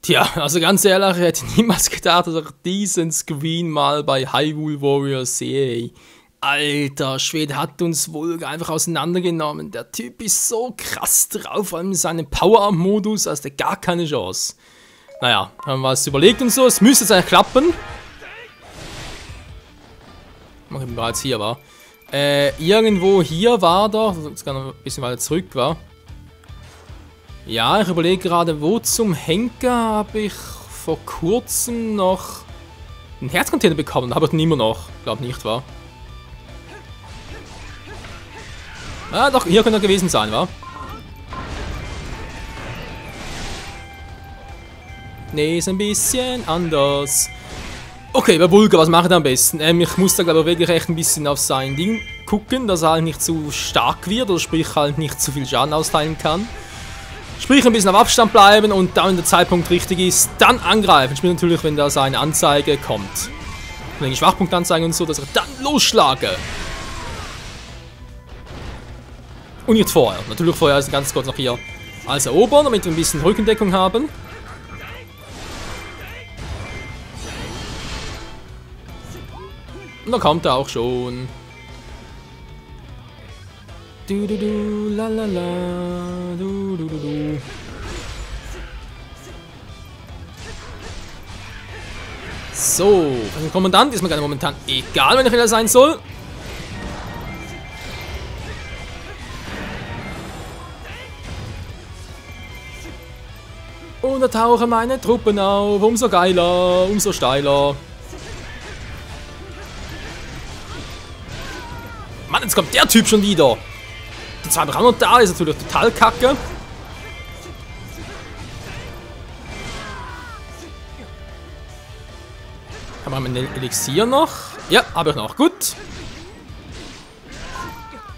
Tja, also ganz ehrlich, ich hätte niemals gedacht, dass ich diesen Screen mal bei Hyrule Warriors sehe. Alter Schwede, hat uns Volga einfach auseinandergenommen. Der Typ ist so krass drauf, vor allem in seinem Power-Up-Modus, als der gar keine Chance. Naja, haben wir was überlegt und so, es müsste jetzt eigentlich klappen. Mal eben, als hier war. Irgendwo hier war doch, das kann noch ein bisschen weiter zurück war. Ja, ich überlege gerade, wo zum Henker habe ich vor kurzem noch einen Herzcontainer bekommen. Habe ich den immer noch. Glaube nicht, war. Ah, doch, hier könnte er gewesen sein, wa? Nee, ist ein bisschen anders. Okay, bei Volga, was mache ich am besten? Ich muss da, glaube ich, wirklich echt ein bisschen auf sein Ding gucken, dass er halt nicht zu stark wird, oder sprich halt nicht zu viel Schaden austeilen kann. Sprich, ein bisschen auf Abstand bleiben und dann, wenn der Zeitpunkt richtig ist, dann angreifen. Sprich natürlich, wenn da seine Anzeige kommt. Wenn die Schwachpunktanzeige und so, dass ich dann losschlage. Und jetzt vorher. Natürlich vorher ist ganz kurz noch hier alles erobern, damit wir ein bisschen Rückendeckung haben. Und da kommt er auch schon. Du du du, la la la, du du du du. So, für den Kommandant ist mir gerade momentan egal, wenn ich wieder sein soll. Und da tauchen meine Truppen auf, umso geiler, umso steiler. Mann, jetzt kommt der Typ schon wieder. Die zwei auch noch da, ist natürlich total kacke. Haben wir einen Elixier noch? Ja, habe ich noch. Gut.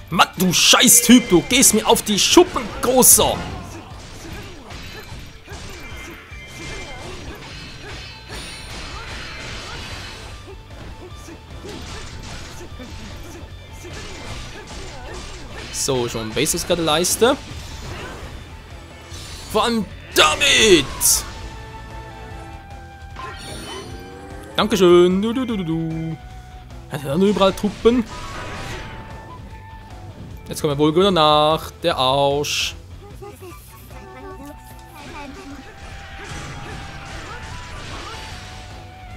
Mann, du Scheiß-Typ, du gehst mir auf die Schuppen, Großer. So, schon Bases gerade Leiste. Vor allem damit! Dankeschön. Du. Hat er nur überall Truppen? Jetzt kommen wir wohl gut nach. Der Arsch.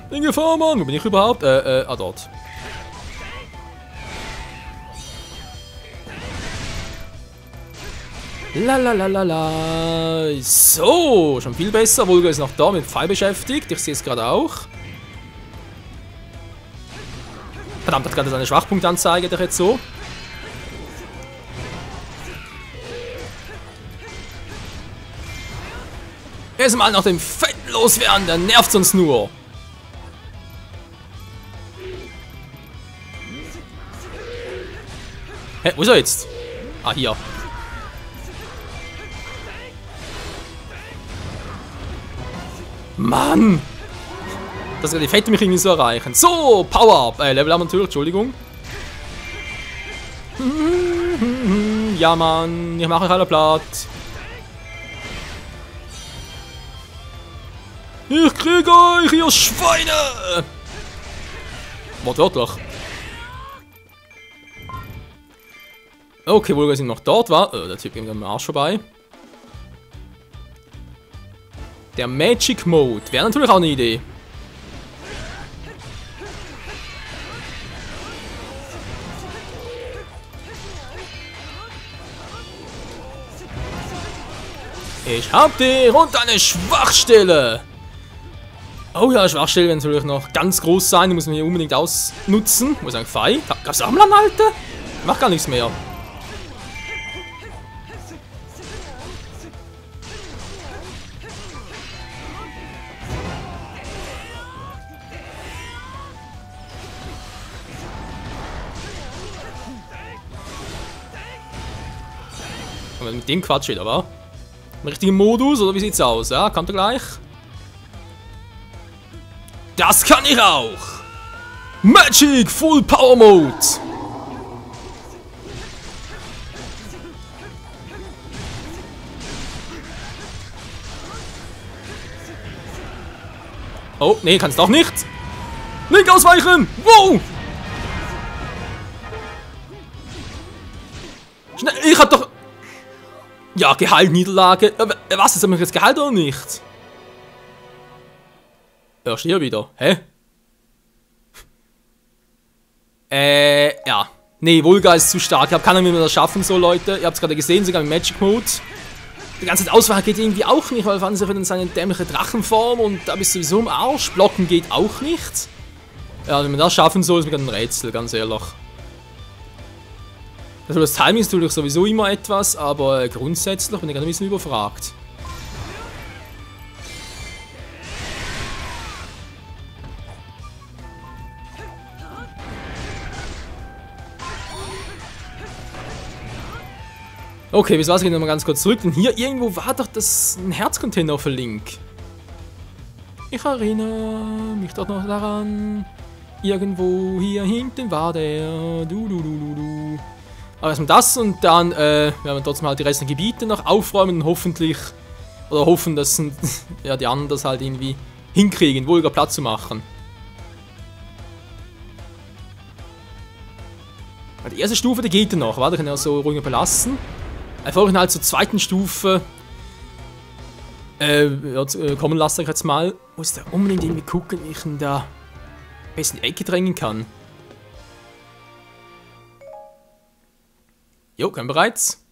In Gefahr, Mann. Wo bin ich überhaupt? Dort. Lalalala. So, schon viel besser. Volga ist noch da, mit Pfeil beschäftigt. Ich sehe es gerade auch. Verdammt, hat gerade seine Schwachpunktanzeige doch jetzt so. Erstmal nach dem Fetten loswerden, der nervt uns nur. Hä, wo ist er jetzt? Ah, hier. Mann! Das die Fette mich irgendwie so erreichen. So, Power-Up. Level Up natürlich, Entschuldigung. Ja, Mann. Ich mache euch alle platt. Ich krieg euch, ihr Schweine! Wortwörtlich. Okay, Volga sind noch dort, war. Der Typ ging am Arsch vorbei. Der Magic Mode wäre natürlich auch eine Idee. Ich hab dich und eine Schwachstelle. Oh ja, Schwachstelle wird natürlich noch ganz groß sein. Die muss man hier unbedingt ausnutzen. Muss sagen, Fei. Gab's auch mal einen Alter? Macht gar nichts mehr. Mit dem Quatsch wieder, wa? Im richtigen Modus, oder wie sieht's aus? Ja, kommt er gleich? Das kann ich auch! Magic Full Power Mode! Oh, nee, kannst doch nicht. Link ausweichen! Wow! Schnell, ich hab doch... Ja, geheilt, Niederlage. Was, ist das jetzt geheilt oder nicht? Erst hier wieder. Hä? Ja. Nee, Vulga ist zu stark. Ich hab keine Ahnung, wie man das schaffen soll, Leute. Ihr habt es gerade gesehen, sogar im Magic Mode. Die ganze Auswahl geht irgendwie auch nicht, weil Fanzer wird in seine dämliche Drachenform und da bist du sowieso im Arsch. Blocken geht auch nicht. Ja, wenn man das schaffen soll, ist mir gerade ein Rätsel, ganz ehrlich. Also das Timing ist natürlich sowieso immer etwas, aber grundsätzlich bin ich gerade ein bisschen überfragt. Okay, bis was gehen wir mal ganz kurz zurück, denn hier irgendwo war doch das ein Herzcontainer für Link. Ich erinnere mich doch noch daran. Irgendwo hier hinten war der. Du. Aber erstmal das und dann werden wir trotzdem halt die restlichen Gebiete noch aufräumen und hoffentlich, oder hoffen, dass ja, die anderen das halt irgendwie hinkriegen, Vulga Platz zu machen. Die erste Stufe, die geht noch, warte, kann ich auch so ruhig belassen. Einfach halt zur zweiten Stufe kommen lassen, ich jetzt mal. Muss da unbedingt irgendwie gucken, wie ich ihn da ein bisschen in die Ecke drängen kann. Jo, können bereits.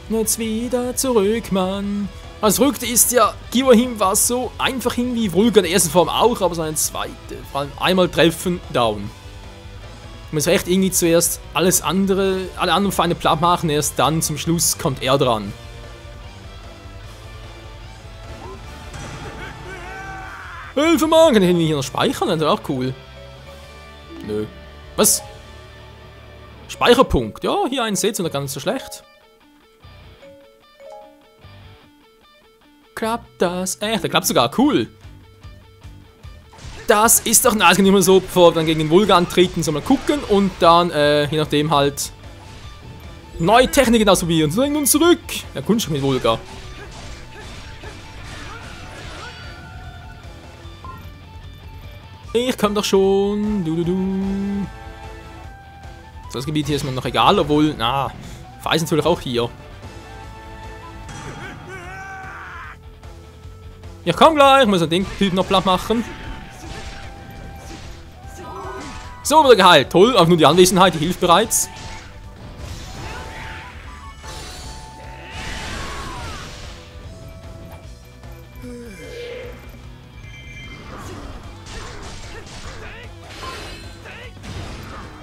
Jetzt wieder zurück, Mann. Das Verrückte ist ja, Ghirahim war so einfach hin wie Vulga in der ersten Form auch, aber seine zweite. Vor allem einmal treffen, down. Man muss echt irgendwie zuerst alle anderen Feinde platt machen, erst dann zum Schluss kommt er dran. Hilfe, Mann! Kann ich irgendwie hier noch speichern? Das wäre auch cool. Nö. Was? Speicherpunkt. Ja, hier einen seht ihr, gar nicht so schlecht. Klappt das? Echt, der klappt sogar. Cool. Das ist doch nice, nicht mehr so, bevor wir dann gegen den Vulga antreten, so mal gucken und dann, je nachdem halt, neue Techniken ausprobieren. So drängen wir uns zurück. Ja, Kunst mit Vulga. Ich komm doch schon. Du. So, das Gebiet hier ist mir noch egal, obwohl, na, Fei ist natürlich auch hier. Ja, komm gleich, ich muss den Typ noch platt machen. So, wieder geheilt. Toll, auch nur die Anwesenheit, die hilft bereits.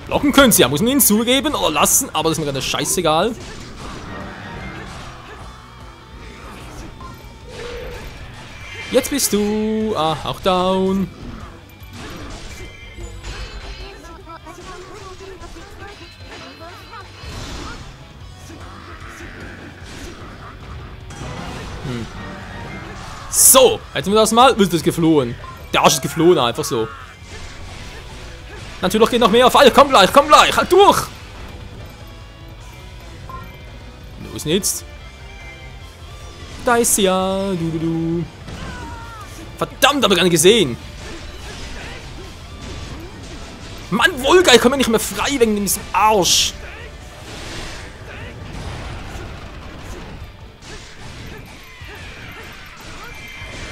Blocken können sie ja, muss man ihnen zugeben oder lassen, aber das ist mir gerade scheißegal. Jetzt bist du auch down. So, hätten wir das mal, wird das geflohen. Der Arsch ist geflohen, einfach so. Natürlich geht noch mehr auf alle. Komm gleich, halt durch! Wo ist denn jetzt? Da ist sie ja. Du. Verdammt, hab ich gar nicht gesehen. Mann, Vulga, ich komme ja nicht mehr frei wegen diesem Arsch.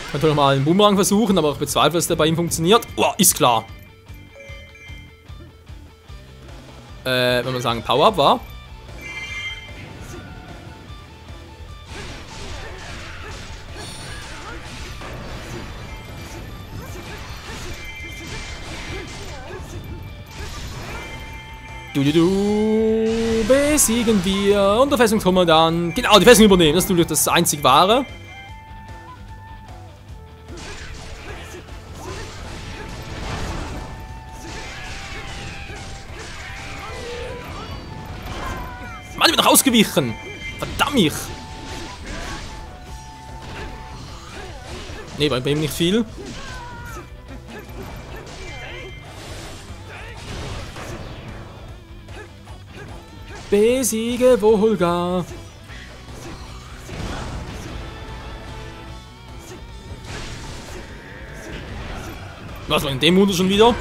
Ich könnte noch mal einen Boomerang versuchen, aber ich bezweifle, dass der bei ihm funktioniert. Oh, ist klar. Wenn man sagen, Power-Up war. Du. Besiegen wir. Und der Festungskommandant. Genau, die Festung übernehmen. Das ist natürlich das einzig Wahre. Mann, ich bin noch ausgewichen. Verdammt mich. Ne, bei ihm nicht viel. Besiege Vulga. Was war in dem Modus schon wieder?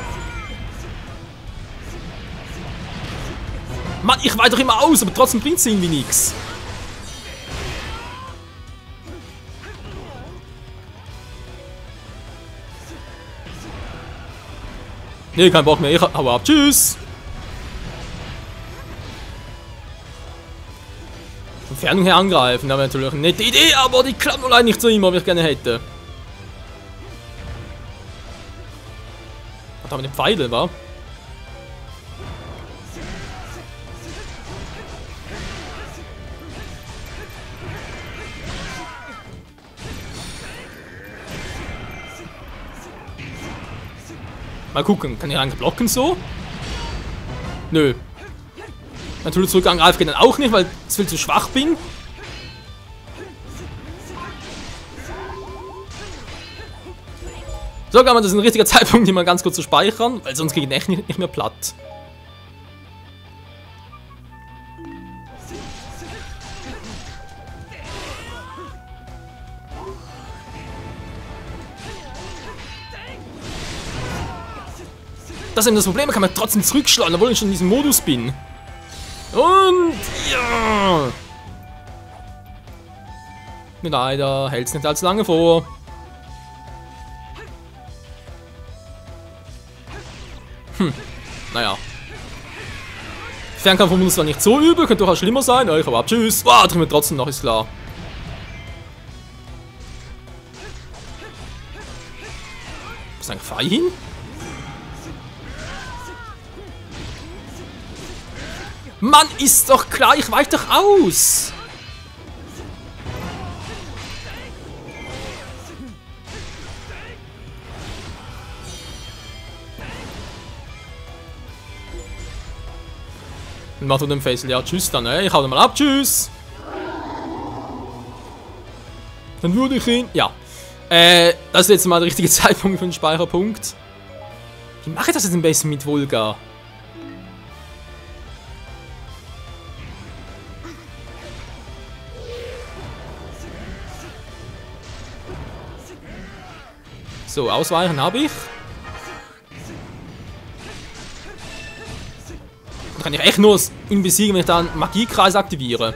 Mann, ich weite doch immer aus, aber trotzdem bringt es irgendwie nichts. Nee, kein Bock mehr. Ich hau ab. Tschüss. Von Fernung her angreifen, das wäre natürlich eine nette Idee, aber die klappt nur leider nicht so immer, wie ich gerne hätte. Was haben wir denn Pfeile, wa? Mal gucken, kann ich eigentlich blocken so? Nö. Natürlich zurück angreifen geht dann auch nicht, weil ich viel zu schwach bin. So, kann man, das ist ein richtiger Zeitpunkt, den mal ganz kurz zu speichern, weil sonst kriege ich echt nicht mehr platt. Das ist eben das Problem, kann man trotzdem zurückschlagen, obwohl ich schon in diesem Modus bin. Und ja! Leider hält es nicht allzu lange vor. Naja. Fernkampf vom Modus war nicht so übel, könnte durchaus schlimmer sein. Ich aber ab, tschüss. Wow, drin wir trotzdem noch, ist klar. Was ist eigentlich Pfeil hin? Mann, ist doch klar, ich weiche doch aus! Und mach du den Faisal, ja, tschüss dann, ey. Ich hau den mal ab, tschüss! Dann würde ich ihn, ja. Das ist jetzt mal der richtige Zeitpunkt für den Speicherpunkt. Wie mache ich das jetzt am besten mit Volga? So, ausweichen habe ich. Dann kann ich echt nur ihn besiegen, wenn ich da einen Magiekreis aktiviere.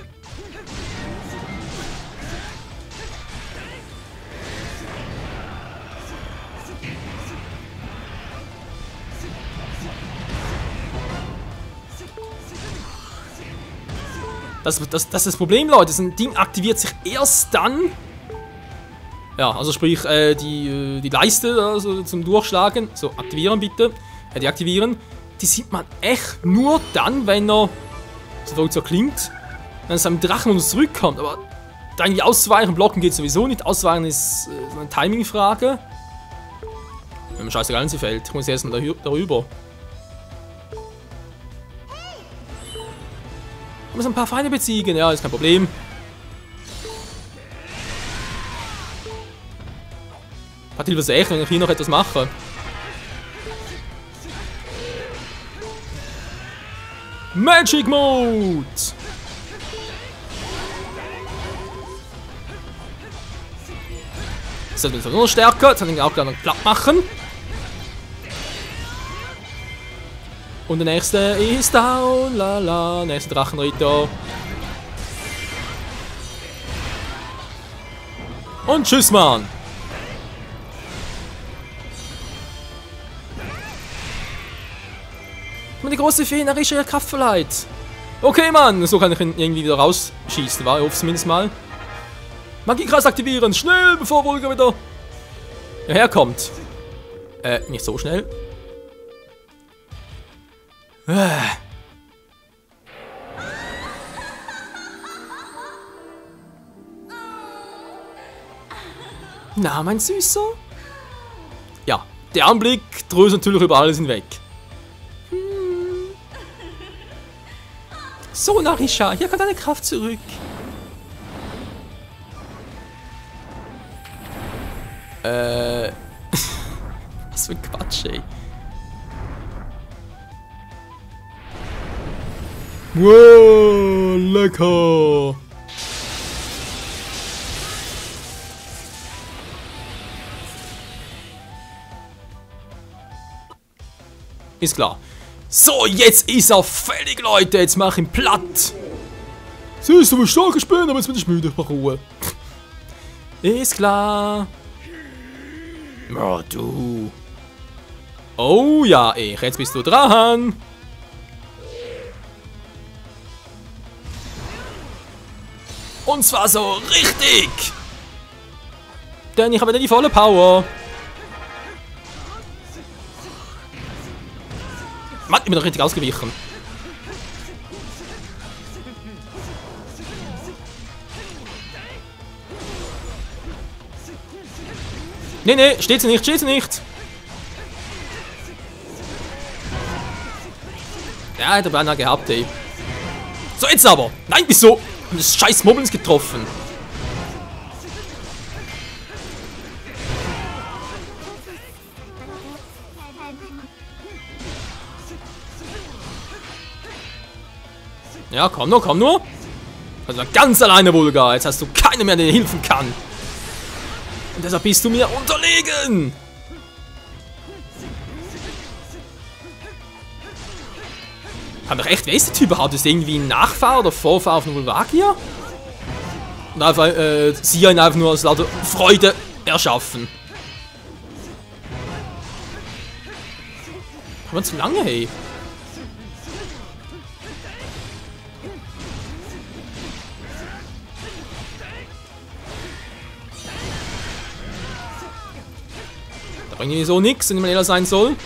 Das ist das Problem, Leute. Das Ding aktiviert sich erst dann. Ja, also sprich, die Leiste also zum Durchschlagen. So, aktivieren bitte. Deaktivieren. Die sieht man echt nur dann, wenn er, so klingt, wenn es am Drachenmodus zurückkommt. Aber da irgendwie auszuweichen, blocken geht sowieso nicht. Ausweichen ist eine Timing-Frage. Wenn mir scheißegal, wenn sie fällt. Ich muss erst mal darüber. Ich muss ein paar Feinde besiegen. Ja, ist kein Problem. Hat Hilfe sehr echt, wenn ich hier noch etwas mache. Magic Mode! Das wird noch stärker, jetzt kann ich ihn auch gleich noch platt machen. Und der nächste ist down, lala, nächster Drachenritter. Und tschüss, Mann! Die große Fee narische ihre Kraft verleiht. Okay, Mann, so kann ich ihn irgendwie wieder rausschießen, war ich hoffe zumindest mal. Magiekreis aktivieren, schnell, bevor Volga wieder herkommt. Nicht so schnell. Na, mein Süßer? Ja, der Anblick dröselt natürlich über alles hinweg. So, Narisha, hier kommt deine Kraft zurück. Was für ein Quatsch, ey. Wow, lecker. Ist klar. So, jetzt ist er fertig, Leute. Jetzt mach ich ihn platt. Siehst du, wie stark ich bin, aber jetzt bin ich müde. Ich mach Ruhe. Ist klar. Oh, du. Oh ja, jetzt bist du dran. Und zwar so richtig. Denn ich habe nicht die volle Power. Mann, ich bin doch richtig ausgewichen. Nee, steht sie nicht, steht sie nicht. Ja, hätte er beinahe gehabt, ey. So, jetzt aber. Nein, wieso? Das scheiß Mobbins getroffen. Ja, komm nur, komm nur. Also ganz alleine, Vulgar. Jetzt hast du keinen mehr, der dir helfen kann. Und deshalb bist du mir unterlegen. Aber echt, wer ist der Typ überhaupt? Ist irgendwie ein Nachfahr oder Vorfahr auf einen Vulvagier? Und einfach, sie ihn einfach nur aus lauter Freude erschaffen. Aber zu lange, hey. Da bringt irgendwie so nix, wenn man ehrlich sein soll.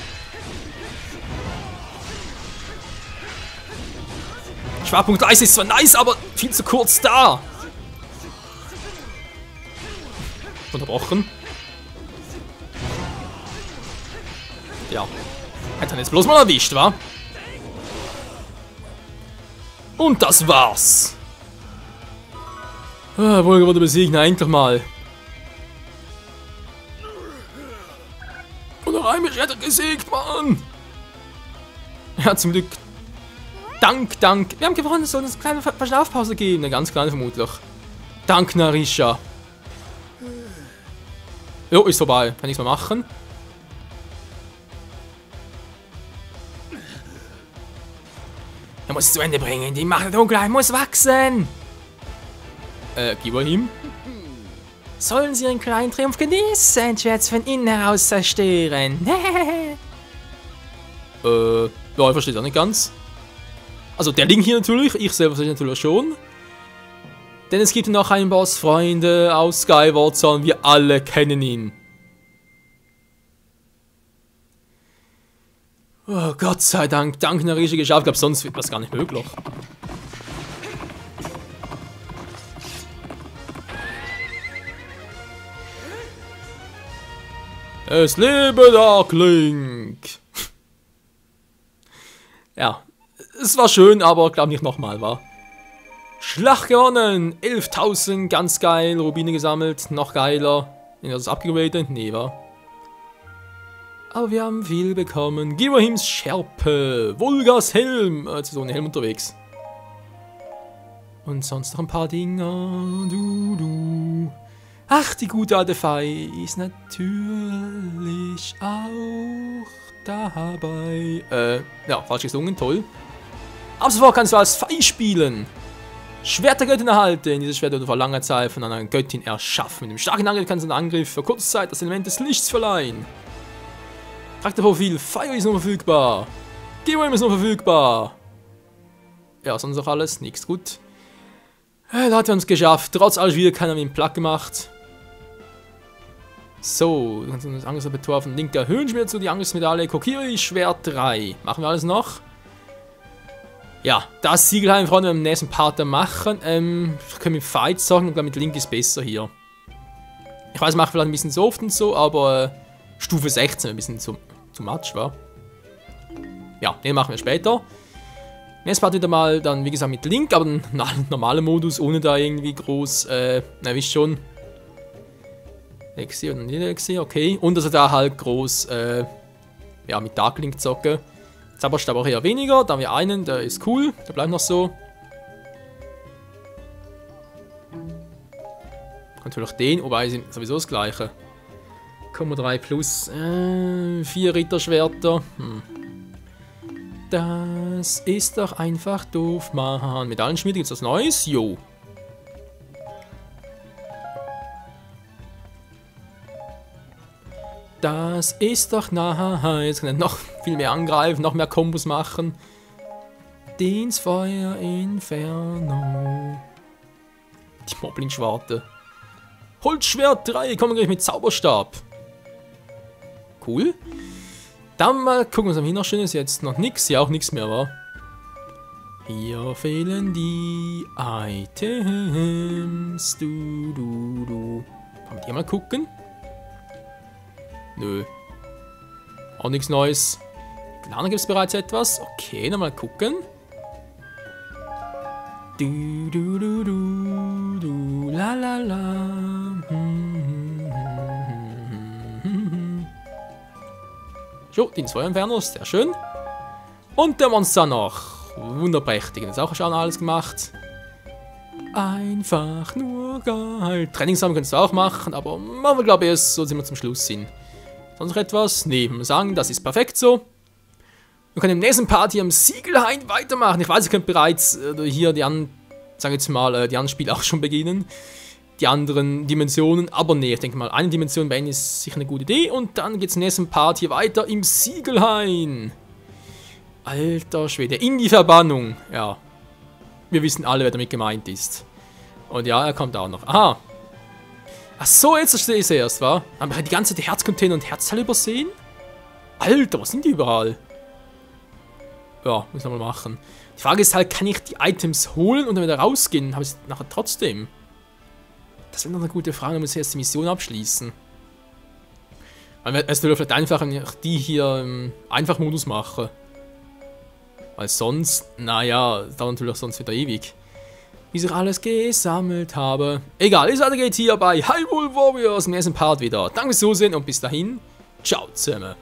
Schwachpunkt 30 ist zwar nice, aber viel zu kurz da. Unterbrochen. Ja. Hätte er jetzt bloß mal erwischt, wa? Und das war's. Vulgar wurde besiegt, na endlich mal. Und noch einmal hat er gesiegt, Mann. Ja, zum Glück. Dank. Wir haben gewonnen, es soll uns eine kleine Verschlafpause geben. Eine ganz kleine vermutlich. Dank, Narisha. Jo, ist vorbei. Kann nichts mehr machen. Er muss es zu Ende bringen. Die Macht der Dunkelheit muss wachsen. Gib ihm. Sollen sie ihren kleinen Triumph genießen, Schwert von innen heraus zerstören. Ja, ich verstehe auch nicht ganz. Also der Link hier natürlich, ich selber verstehe natürlich schon. Denn es gibt noch einen Boss, Freunde aus Skyward Sword, wir alle kennen ihn. Oh, Gott sei Dank, dank Narisha geschafft, ich glaube sonst wird das gar nicht möglich. Es lebe Dark Link! Ja. Es war schön, aber glaube nicht nochmal, war. Schlacht gewonnen! 11.000, ganz geil. Rubine gesammelt, noch geiler. Das abgegradet? Nee, war. Aber wir haben viel bekommen. Girahims Schärpe, Vulgas Helm. Jetzt ist so ein Helm unterwegs. Und sonst noch ein paar Dinger. Ach, die gute alte Fei ist natürlich auch dabei. Ja, falsch gesungen, toll. Ab sofort kannst du als Fei spielen. Schwert der Göttin erhalten. Dieses Schwert wurde vor langer Zeit von einer Göttin erschaffen. Mit dem starken Angriff kannst du einen Angriff für kurze Zeit das Element des Lichts verleihen. Charakterprofil. Fire ist nur verfügbar. Girahim ist nur verfügbar. Ja, sonst auch alles. Nichts gut. Da hat er uns geschafft. Trotz aller Schwierigkeiten haben wir ihn platt gemacht. So, du kannst das Angriffsrepertoire von Link erhöhen. Schmiert zu die Angriffsmedaille. Kokiri, Schwert 3. Machen wir alles noch? Ja, das Siegel haben wir Freunde im nächsten Part dann machen. Ich kann mit Fight sagen und mit Link ist besser hier. Ich weiß, macht vielleicht ein bisschen so oft und so, aber Stufe 16 ein bisschen zu much, wa? Ja, den machen wir später. Nächstes Part wieder mal dann, wie gesagt, mit Link, aber ein normaler Modus, ohne da irgendwie groß, na, wisst schon. Lexi und nicht Lexi, okay. Und dass er da halt groß, ja, mit Dark Link zocken. Zauberstab auch eher weniger, da haben wir einen, der ist cool, der bleibt noch so. Natürlich den, wobei sind sowieso das gleiche. Komma 3 plus 4 Ritterschwerter. Das ist doch einfach doof, Mann. Mit allen Schmieden gibt's was Neues? Jo. Das ist doch nice. Kann noch viel mehr angreifen, noch mehr Kombos machen. Dienstfeuer Inferno. Die Moblin-Schwarte. Holzschwert 3, kommen wir gleich mit Zauberstab. Cool. Dann mal gucken, was haben wir hier noch Schönes jetzt. Noch nichts, ja auch nichts mehr, war. Hier fehlen die Items. Kann man hier mal gucken? Nö. Auch nichts Neues. Klar, gibt es bereits etwas. Okay, dann mal gucken. La la la. Jo, Dienstfeuer Inferno, sehr schön. Und der Monster noch. Wunderprächtig. Das ist auch schon alles gemacht. Einfach nur geil. Trainingsraum könntest du auch machen, aber machen wir, glaube ich, erst so, sind wir zum Schluss hin. Sonst noch etwas? Nee, wir sagen, das ist perfekt so. Wir können im nächsten Part hier am Siegelhain weitermachen. Ich weiß, ihr könnt bereits hier die anderen Spiele auch schon beginnen. Die anderen Dimensionen, aber nee, ich denke mal, eine Dimension beenden ist sicher eine gute Idee. Und dann geht es im nächsten Part hier weiter im Siegelhain. Alter Schwede, in die Verbannung. Ja, wir wissen alle, wer damit gemeint ist. Und ja, er kommt auch noch. Aha. Ach so, jetzt verstehe ich es erst, wa? Haben wir die ganze Zeit Herzcontainer und Herzteile übersehen? Alter, was sind die überall? Ja, müssen wir mal machen. Die Frage ist halt, kann ich die Items holen und dann wieder rausgehen? Habe ich es nachher trotzdem? Das wäre noch eine gute Frage, dann muss ich erst die Mission abschließen. Weil es wäre vielleicht einfach, wenn ich die hier im Einfachmodus mache. Weil sonst, naja, dauert natürlich sonst wieder ewig. Bis ich alles gesammelt habe. Egal, es weitergeht hier bei Hyrule Warriors im nächsten Part wieder. Danke fürs Zusehen und bis dahin, ciao zusammen.